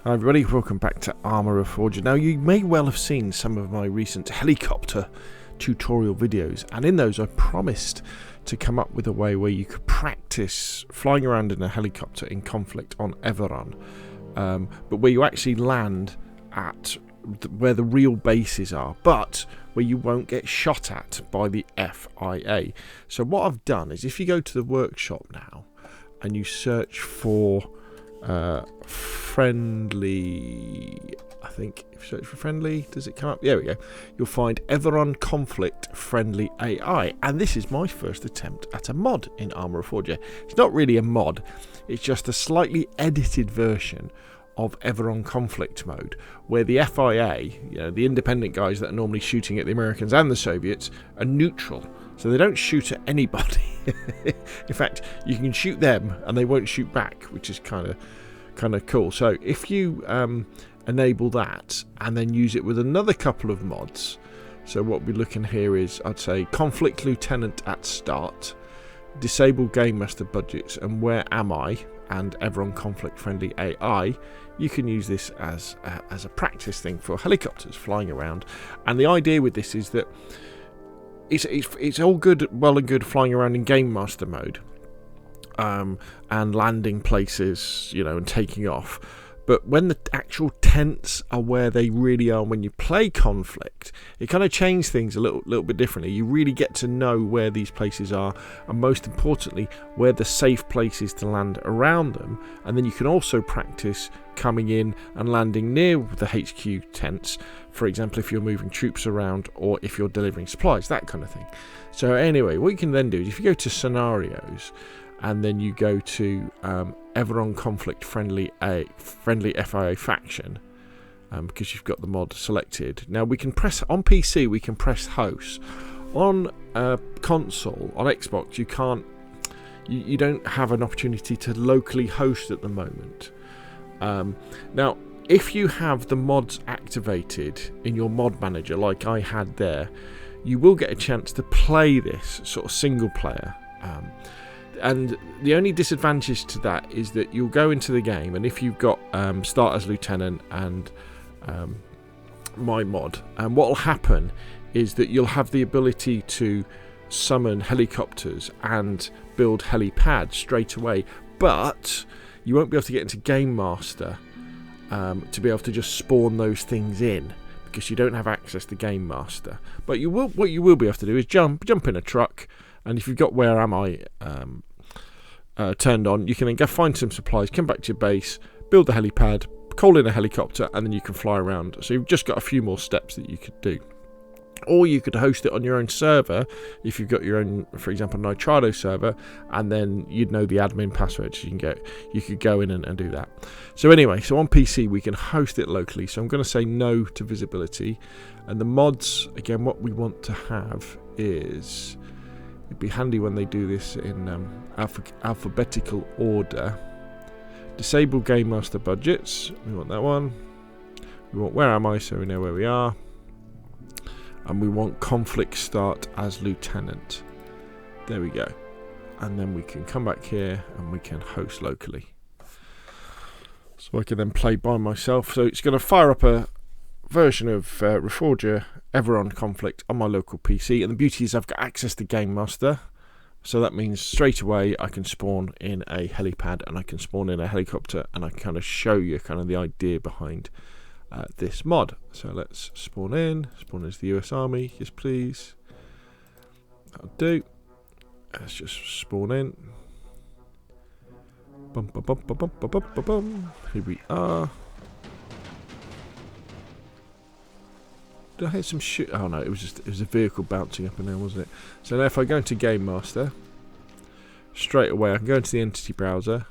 Hi everybody, welcome back to Arma Reforger. Now you may well have seen some of my recent helicopter tutorial videos, and in those I promised to come up with a way where you could practice flying around in a helicopter in conflict on Everon, but where you actually land at where the real bases are, but where you won't get shot at by the FAI. So what I've done is, if you go to the workshop now and you search for friendly, I think if you search for friendly, does it come up? There we go. You'll find Everon conflict friendly AI, and this is my first attempt at a mod in Arma Reforger. It's not really a mod, it's just a slightly edited version of Everon conflict mode, where the FAI, the independent guys that are normally shooting at the Americans and the Soviets, are neutral. So they don't shoot at anybody. In fact, you can shoot them and they won't shoot back, which is kind of cool. So if you enable that and then use it with another couple of mods, so what we're looking here is, I'd say, conflict lieutenant at start, disable game master budgets, and where am I, and Everon conflict friendly AI. You can use this as a practice thing for helicopters flying around. And the idea with this is that it's all well and good flying around in game master mode, and landing places, and taking off. But when the actual tents are where they really are when you play conflict, it kind of changes things a little bit differently. You really get to know where these places are, and most importantly, where the safe places to land around them. And then you can also practice coming in and landing near the HQ tents, for example, if you're moving troops around or if you're delivering supplies, that kind of thing. So anyway, what you can then do is, if you go to scenarios and then you go to Everon conflict friendly FAI faction, because you've got the mod selected. Now we can press on PC, we can press host. On console, on Xbox, you can't. You don't have an opportunity to locally host at the moment. Now, if you have the mods activated in your mod manager, like I had there, you will get a chance to play this sort of single player. And the only disadvantage to that is that you'll go into the game, and if you've got start as lieutenant and my mod, and what will happen is that you'll have the ability to summon helicopters and build helipads straight away, but you won't be able to get into game master to be able to just spawn those things in, because you don't have access to game master. But you will. What you will be able to do is jump in a truck, and if you've got where am I turned on, you can then go find some supplies, come back to your base, build the helipad, call in a helicopter, and then you can fly around. So you've just got a few more steps that you could do. Or you could host it on your own server if you've got your own, for example, Nitrado server, and then you'd know the admin password, so you could go in and do that. So anyway, so on PC we can host it locally. So I'm going to say no to visibility, and the mods, again, what we want to have is, it'd be handy when they do this in alphabetical order. Disable game master budgets, we want that one. We want where am I, so we know where we are. And we want conflict start as lieutenant. There we go. And then we can come back here and we can host locally. So I can then play by myself. So it's going to fire up a version of Reforger Everon conflict on my local PC. And the beauty is I've got access to Game Master. So that means straight away I can spawn in a helipad and I can spawn in a helicopter, and I kind of show you kind of the idea behind this mod. So let's spawn in as the US Army, yes please. That'll do. Let's just spawn in. Bum, bum, bum, bum, bum, bum, bum, bum. Here we are. Did I hear some shit? Oh no, it was a vehicle bouncing up and down, wasn't it? So now if I go into Game Master, straight away I can go into the entity browser,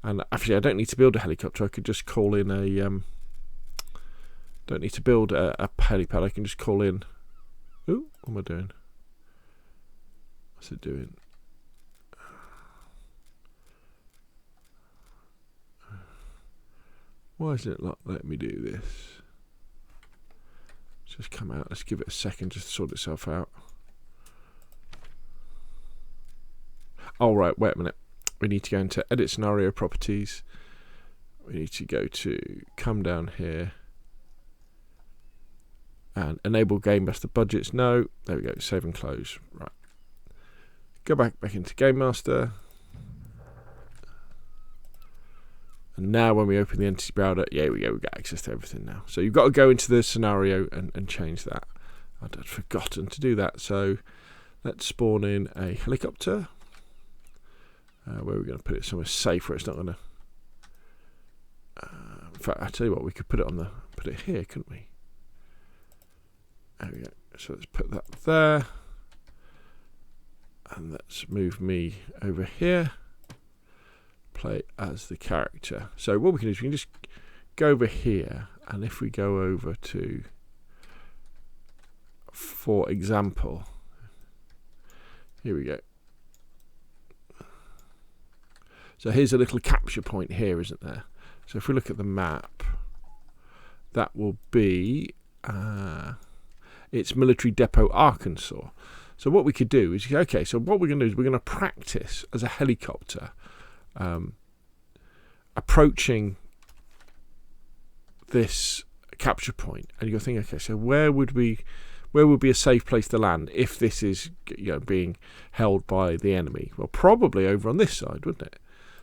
and actually I don't need to build a helicopter. I could just call in a don't need to build a helipad. I can just call in. Ooh, what am I doing? What's it doing? Why is it not letting me do this? Let's just come out. Let's give it a second just to sort itself out. Oh right, wait a minute. We need to go into edit scenario properties. we need to go to come down here and enable Game Master budgets. No, there we go. Save and close. Right. Go back into Game Master. And now when we open the entity browser, yeah, we go. We get access to everything now. So you've got to go into the scenario and change that. I'd forgotten to do that. So let's spawn in a helicopter. Where we're going to put it somewhere safe where it's not going to. In fact, I tell you what, we could put it here, couldn't we? There we go. So let's put that there, and let's move me over here. Play as the character. So what we can do is we can just go over here, and if we go over to, for example, here we go. So here's a little capture point here, isn't there? So if we look at the map, that will be it's Military Depot Arkansas. So what we could do is, okay, so what we're going to do is we're going to practice as a helicopter approaching this capture point, and you're thinking, okay, so where would be a safe place to land if this is, being held by the enemy? Well, probably over on this side, wouldn't it?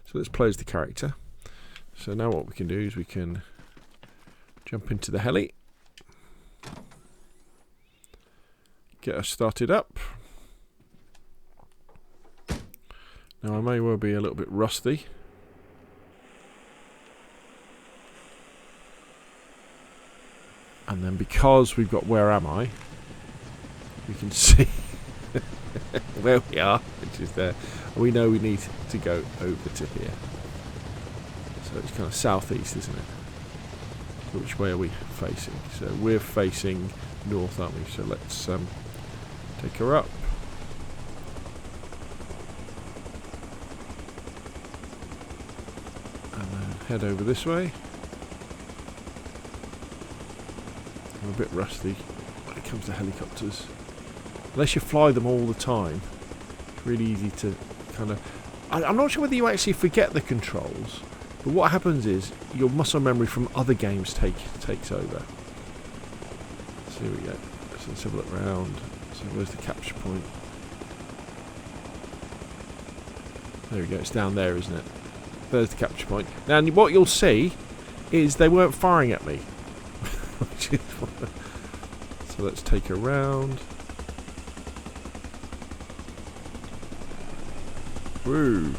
So let's play as the character. So now what we can do is we can jump into the heli, get us started up. Now I may well be a little bit rusty. And then because we've got Where Am I, we can see where we are, which is there. And we know we need to go over to here. So it's kind of southeast, isn't it? So which way are we facing? So we're facing north, aren't we? So let's take her up. And then head over this way. I'm a bit rusty when it comes to helicopters. Unless you fly them all the time, it's really easy to kind of... I'm not sure whether you actually forget the controls, but what happens is your muscle memory from other games takes over. So here we go. So let's have a look around. So where's the capture point? There we go. It's down there, isn't it? There's the capture point. Now what you'll see is they weren't firing at me. So let's take her around. Woo!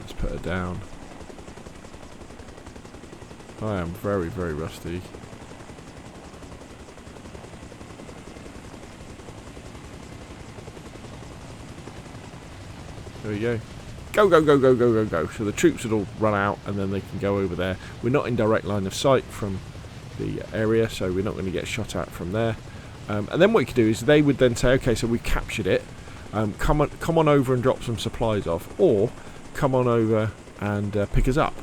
Let's put her down. I am very, very rusty. There we go. Go, go, go, go, go, go, go. So the troops would all run out and then they can go over there. We're not in direct line of sight from the area, so we're not going to get shot at from there. And then what you could do is they would then say, okay, so we captured it. Come on over and drop some supplies off, or come on over and pick us up.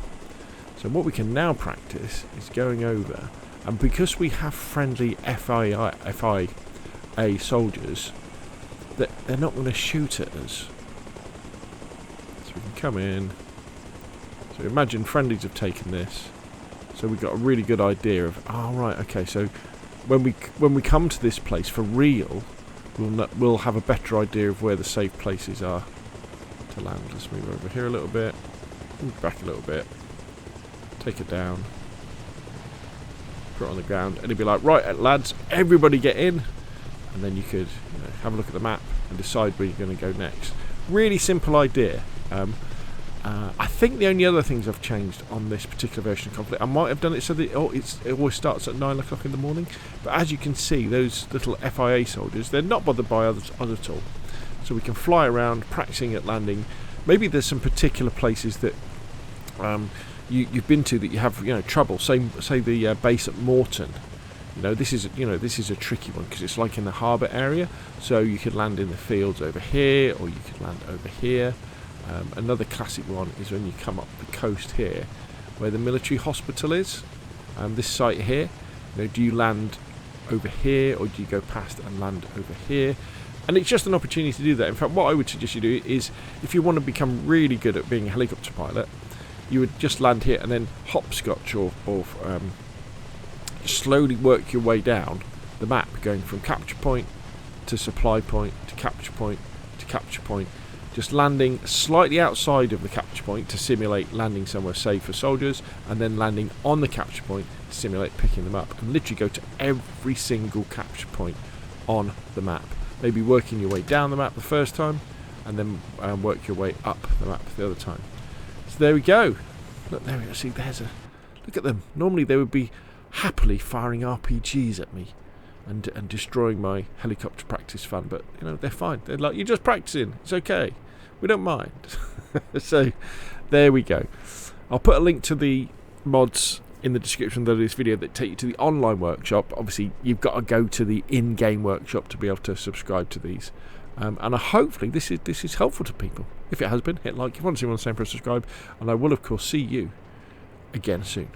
So what we can now practice is going over, and because we have friendly FAI soldiers, that they're not going to shoot at us. So we can come in. So imagine friendlies have taken this. So we've got a really good idea of, oh right, okay, so when we come to this place for real, we'll have a better idea of where the safe places are to land. Let's move over here a little bit, move back a little bit, take it down, put it on the ground, and it'd be like, right lads, everybody get in, and then you could have a look at the map and decide where you're going to go next. Really simple idea. I think the only other things I've changed on this particular version of Conflict, I might have done it so that it always starts at 9 o'clock in the morning, but as you can see, those little FIA soldiers, they're not bothered by others at all. So we can fly around practicing at landing. Maybe there's some particular places that you've been to that you have trouble. Say the base at Morton. This is a tricky one because it's like in the harbour area. So you could land in the fields over here, or you could land over here. Another classic one is when you come up the coast here, where the military hospital is. This site here. Do you land over here, or do you go past and land over here? And it's just an opportunity to do that. In fact, what I would suggest you do is, if you want to become really good at being a helicopter pilot, you would just land here and then hopscotch or slowly work your way down the map, going from capture point to supply point to capture point to capture point, just landing slightly outside of the capture point to simulate landing somewhere safe for soldiers, and then landing on the capture point to simulate picking them up, and literally go to every single capture point on the map. Maybe working your way down the map the first time, and then work your way up the map the other time. So there we go. Look, there we go. See, look at them. Normally they would be happily firing RPGs at me and destroying my helicopter practice fun, but you know, they're fine. They're like, you're just practicing. It's okay. We don't mind. So there we go. I'll put a link to the mods in the description of this video that take you to the online workshop. Obviously, you've got to go to the in-game workshop to be able to subscribe to these. And hopefully this is helpful to people. If it has been, hit like. If you want to see what I'm saying, press subscribe. And I will, of course, see you again soon.